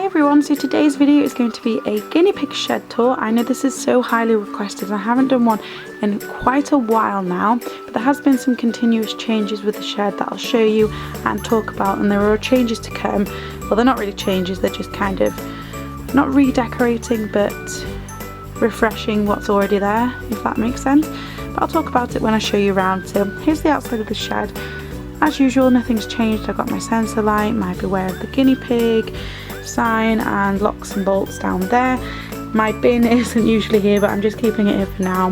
everyone, so today's video is going to be a guinea pig shed tour. I know this is so highly requested and I haven't done one in quite a while now, but there has been some continuous changes with the shed that I'll show you and talk about, and there are changes to come. Well, they're not really changes, they're just kind of not redecorating but refreshing what's already there, if that makes sense. But I'll talk about it when I show you around. So here's the outside of the shed. As usual, nothing's changed. I've got my sensor light, my beware of the guinea pig sign, and locks and bolts down there. My bin isn't usually here, but I'm just keeping it here for now.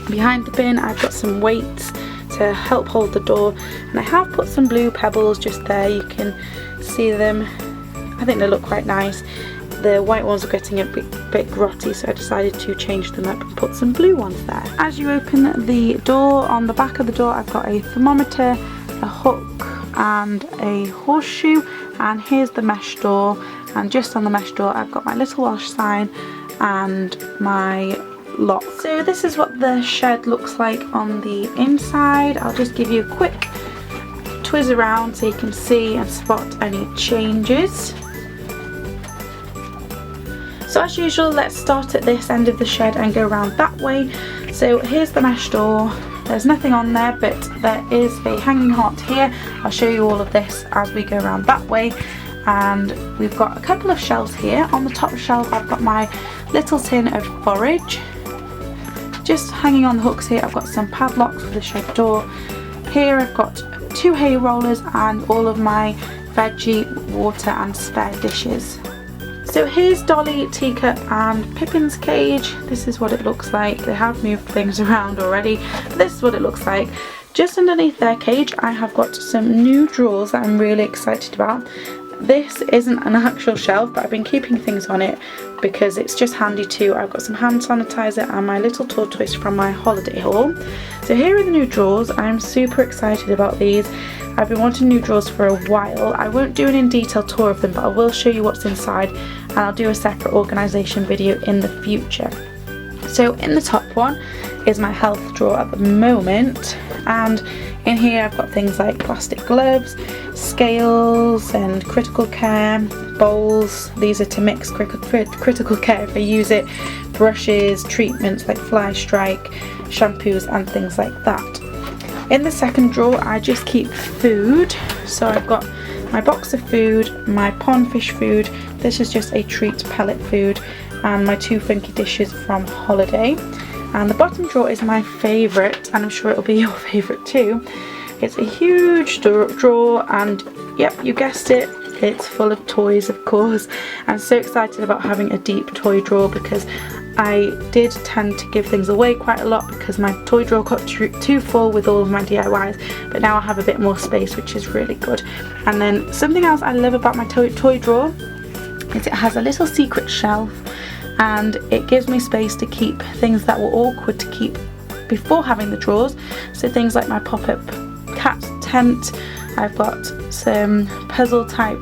Behind the bin I've got some weights to help hold the door, and I have put some blue pebbles just there. You can see them. I think they look quite nice. The white ones are getting a bit grotty, so I decided to change them up and put some blue ones there. As you open the door, on the back of the door I've got a thermometer, a hook and a horseshoe, and here's the mesh door, and just on the mesh door I've got my little wash sign and my lock. So this is what the shed looks like on the inside. I'll just give you a quick twizz around so you can see and spot any changes. So as usual, let's start at this end of the shed and go around that way. So here's the mesh door. There's nothing on there, but there is a hanging hot here. I'll show you all of this as we go around that way. And we've got a couple of shelves here. On the top shelf I've got my little tin of forage. Just hanging on the hooks here I've got some padlocks for the shed door. Here I've got 2 hay rollers and all of my veggie, water and spare dishes. So here's Dolly, Teacup and Pippin's cage. This is what it looks like. They have moved things around already, but this is what it looks like. Just underneath their cage I have got some new drawers that I'm really excited about. This isn't an actual shelf, but I've been keeping things on it because it's just handy too. I've got some hand sanitizer and my little tortoise from my holiday haul. So here are the new drawers. I'm super excited about these. I've been wanting new drawers for a while. I won't do an in-detail tour of them, but I will show you what's inside, and I'll do a separate organisation video in the future. So in the top one is my health drawer at the moment, and in here I've got things like plastic gloves, scales and critical care, bowls. These are to mix critical care if I use it, brushes, treatments like fly strike, shampoos and things like that. In the second drawer I just keep food. So I've got my box of food, my pond fish food, this is just a treat pellet food, and my 2 funky dishes from holiday. And the bottom drawer is my favourite, and I'm sure it'll be your favourite too. It's a huge drawer, and yep, you guessed it, it's full of toys, of course. I'm so excited about having a deep toy drawer because I did tend to give things away quite a lot because my toy drawer got too full with all of my DIYs, but now I have a bit more space, which is really good. And then something else I love about my toy drawer is it has a little secret shelf, and it gives me space to keep things that were awkward to keep before having the drawers. So things like my pop-up cat tent, I've got some puzzle type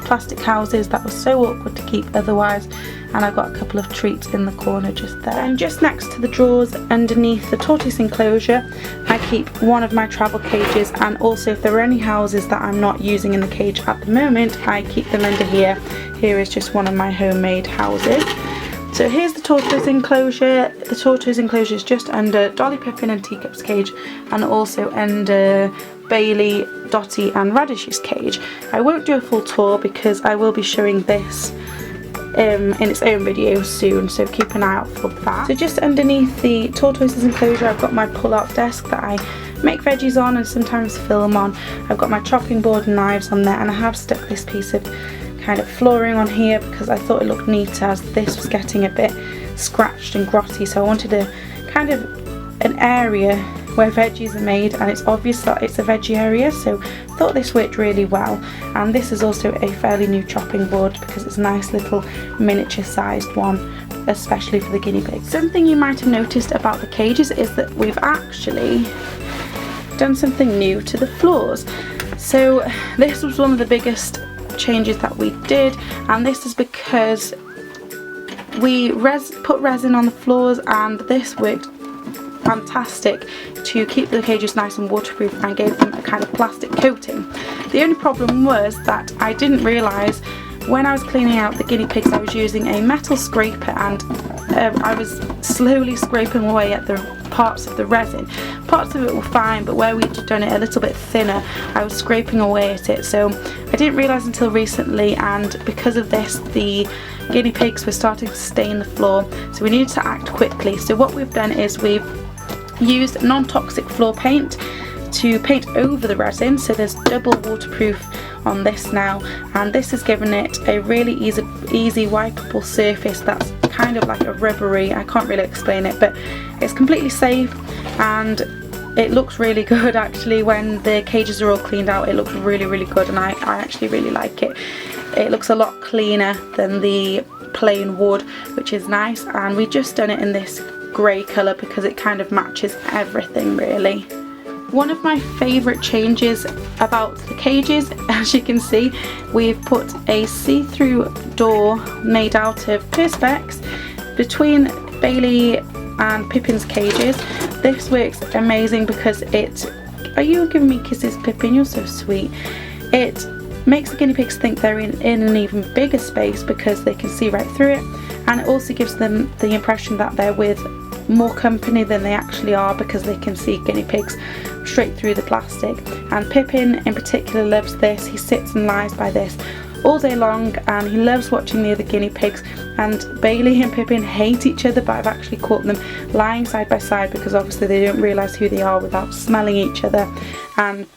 plastic houses that were so awkward to keep otherwise, and I've got a couple of treats in the corner just there. And just next to the drawers underneath the tortoise enclosure I keep one of my travel cages, and also if there are any houses that I'm not using in the cage at the moment I keep them under here. Here is just one of my homemade houses. So here's the tortoise enclosure. The tortoise enclosure is just under Dolly, Pippin and Teacup's cage, and also under Bailey, Dottie and Radish's cage. I won't do a full tour because I will be showing this in its own video soon, so keep an eye out for that. So just underneath the tortoise's enclosure I've got my pull-out desk that I make veggies on and sometimes film on. I've got my chopping board and knives on there, and I have stuck this piece of kind of flooring on here because I thought it looked neater as this was getting a bit scratched and grotty, so I wanted a kind of an area where veggies are made, and it's obvious that it's a veggie area, so I thought this worked really well. And this is also a fairly new chopping board because it's a nice little miniature sized one, especially for the guinea pig. Something you might have noticed about the cages is that we've actually done something new to the floors. So this was one of the biggest changes that we did, and this is because we put resin on the floors, and this worked fantastic to keep the cages nice and waterproof and gave them a kind of plastic coating. The only problem was that I didn't realise when I was cleaning out the guinea pigs, I was using a metal scraper, and I was slowly scraping away at the parts of the resin. Parts of it were fine, but where we'd done it a little bit thinner, I was scraping away at it. So I didn't realise until recently, and because of this, the guinea pigs were starting to stain the floor, so we needed to act quickly. So what we've done is we've used non-toxic floor paint to paint over the resin, so there's double waterproof on this now, and this has given it a really easy wipeable surface that's kind of like a rubbery, I can't really explain it, but it's completely safe, and it looks really good actually. When the cages are all cleaned out, it looks really good, and I actually really like it. It looks a lot cleaner than the plain wood, which is nice, and we've just done it in this grey colour because it kind of matches everything really. One of my favourite changes about the cages, as you can see, we've put a see-through door made out of perspex between Bailey and Pippin's cages. This works amazing because it... Are you giving me kisses, Pippin? You're so sweet. It makes the guinea pigs think they're in an even bigger space because they can see right through it, and it also gives them the impression that they're with more company than they actually are because they can see guinea pigs straight through the plastic. And Pippin in particular loves this. He sits and lies by this all day long, and he loves watching the other guinea pigs. And Bailey and Pippin hate each other, but I've actually caught them lying side by side because obviously they don't realise who they are without smelling each other, and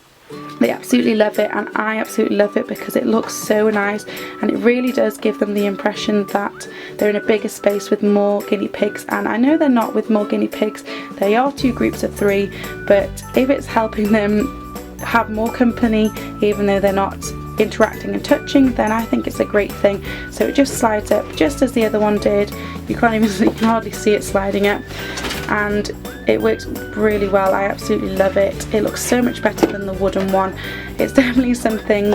they absolutely love it, and I absolutely love it because it looks so nice, and it really does give them the impression that they're in a bigger space with more guinea pigs. And I know they're not with more guinea pigs, they are 2 groups of 3, but if it's helping them have more company even though they're not interacting and touching, then I think it's a great thing. So it just slides up just as the other one did. You can hardly see it sliding up, and it works really well. I absolutely love it. It looks so much better than the wooden one. It's definitely something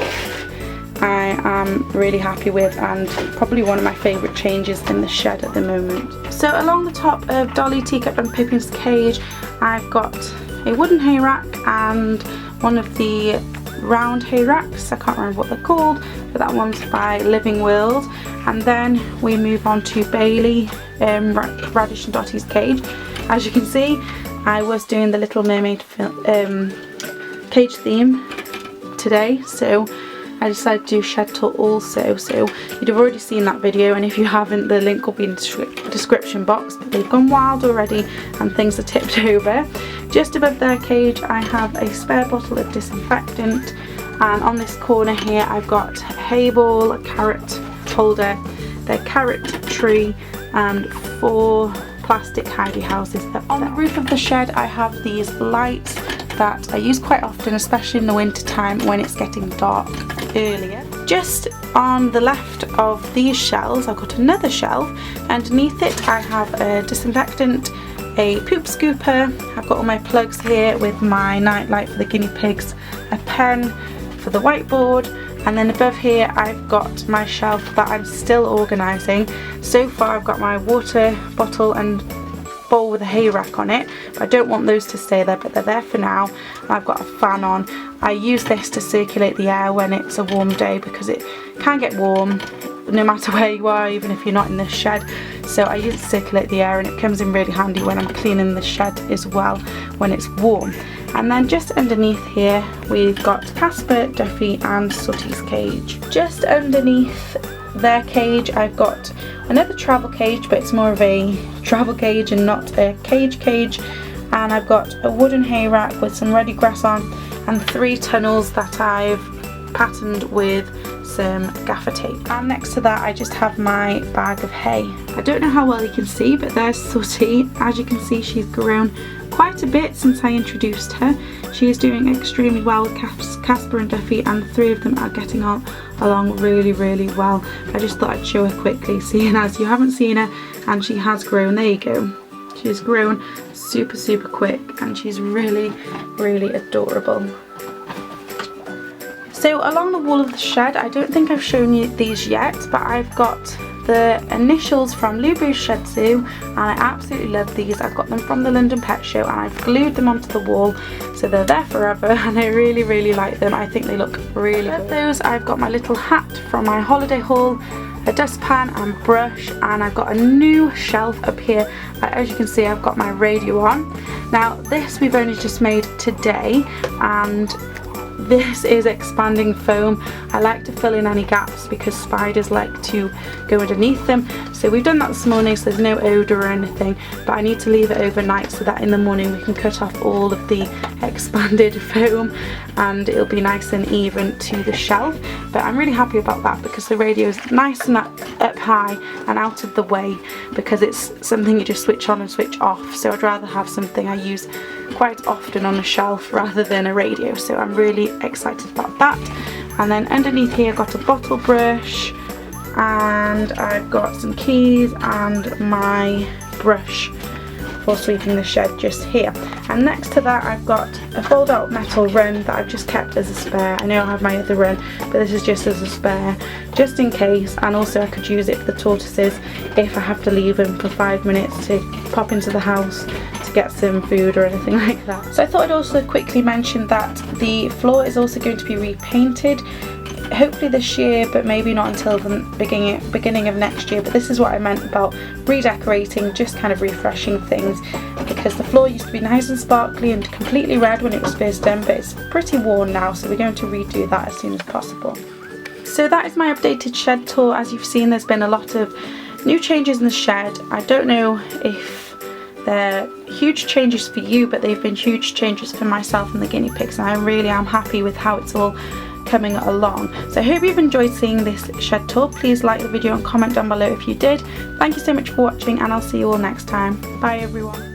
I am really happy with, and probably one of my favourite changes in the shed at the moment. So along the top of Dolly, Teacup and Pippin's cage, I've got a wooden hay rack and one of the round hay racks. I can't remember what they're called, but that one's by Living World. And then we move on to Bailey, Radish and Dottie's cage. As you can see, I was doing the Little Mermaid cage theme today, so I decided to do shed tour also. So you'd have already seen that video, and if you haven't, the link will be in the description box. But they've gone wild already and things are tipped over. Just above their cage I have a spare bottle of disinfectant, and on this corner here I've got a hay ball, a carrot holder, their carrot tree, and 4 plastic hidey houses up on the roof of the shed. I have these lights that I use quite often, especially in the winter time when it's getting dark earlier. Just on the left of these shelves I've got another shelf. Underneath it I have a disinfectant, a poop scooper, I've got all my plugs here with my night light for the guinea pigs, a pen for the whiteboard, and then above here I've got my shelf that I'm still organising. So far I've got my water bottle and bowl with a hay rack on it, but I don't want those to stay there, but they're there for now. And I've got a fan on. I use this to circulate the air when it's a warm day because it can get warm no matter where you are, even if you're not in the shed. So I use it to circulate the air, and it comes in really handy when I'm cleaning the shed as well when it's warm. And then just underneath here we've got Casper, Duffy and Sooty's cage. Just underneath their cage I've got another travel cage, but it's more of a travel cage and not a cage, and I've got a wooden hay rack with some ready grass on and 3 tunnels that I've patterned with some gaffer tape. And next to that I just have my bag of hay. I don't know how well you can see, but there's Sooty. As you can see, she's grown quite a bit since I introduced her. She is doing extremely well with Casper and Duffy, and the 3 of them are getting along really well. I just thought I'd show her quickly, seeing as you haven't seen her, and she has grown. There you go. She's grown super quick, and she's really adorable. So along the wall of the shed, I don't think I've shown you these yet, but I've got the initials from Lubu's Shed Zoo, and I absolutely love these. I got them from the London Pet Show and I've glued them onto the wall, so they're there forever, and I really like them. I think they look really good. With those, I've got my little hat from my holiday haul, a dustpan and brush, and I've got a new shelf up here. As you can see, I've got my radio on. Now this we've only just made today, and this is expanding foam. I like to fill in any gaps because spiders like to go underneath them. So we've done that this morning, so there's no odour or anything, but I need to leave it overnight so that in the morning we can cut off all of the expanded foam and it'll be nice and even to the shelf. But I'm really happy about that because the radio is nice and up high and out of the way, because it's something you just switch on and switch off. So I'd rather have something I use quite often on a shelf rather than a radio, so I'm really excited about that. And then underneath here I've got a bottle brush, and I've got some keys and my brush for sweeping the shed just here. And next to that I've got a fold out metal run that I've just kept as a spare. I know I have my other run, but this is just as a spare, just in case, and also I could use it for the tortoises if I have to leave them for 5 minutes to pop into the house to get some food or anything like that. So I thought I'd also quickly mention that the floor is also going to be repainted, hopefully this year, but maybe not until the beginning of next year. But this is what I meant about redecorating, just kind of refreshing things, because the floor used to be nice and sparkly and completely red when it was first done, but it's pretty worn now, so we're going to redo that as soon as possible. So that is my updated shed tour. As you've seen, there's been a lot of new changes in the shed. I don't know if they're huge changes for you, but they've been huge changes for myself and the guinea pigs, and I really am happy with how it's all coming along. So I hope you've enjoyed seeing this shed tour. Please like the video and comment down below if you did. Thank you so much for watching, and I'll see you all next time. Bye everyone.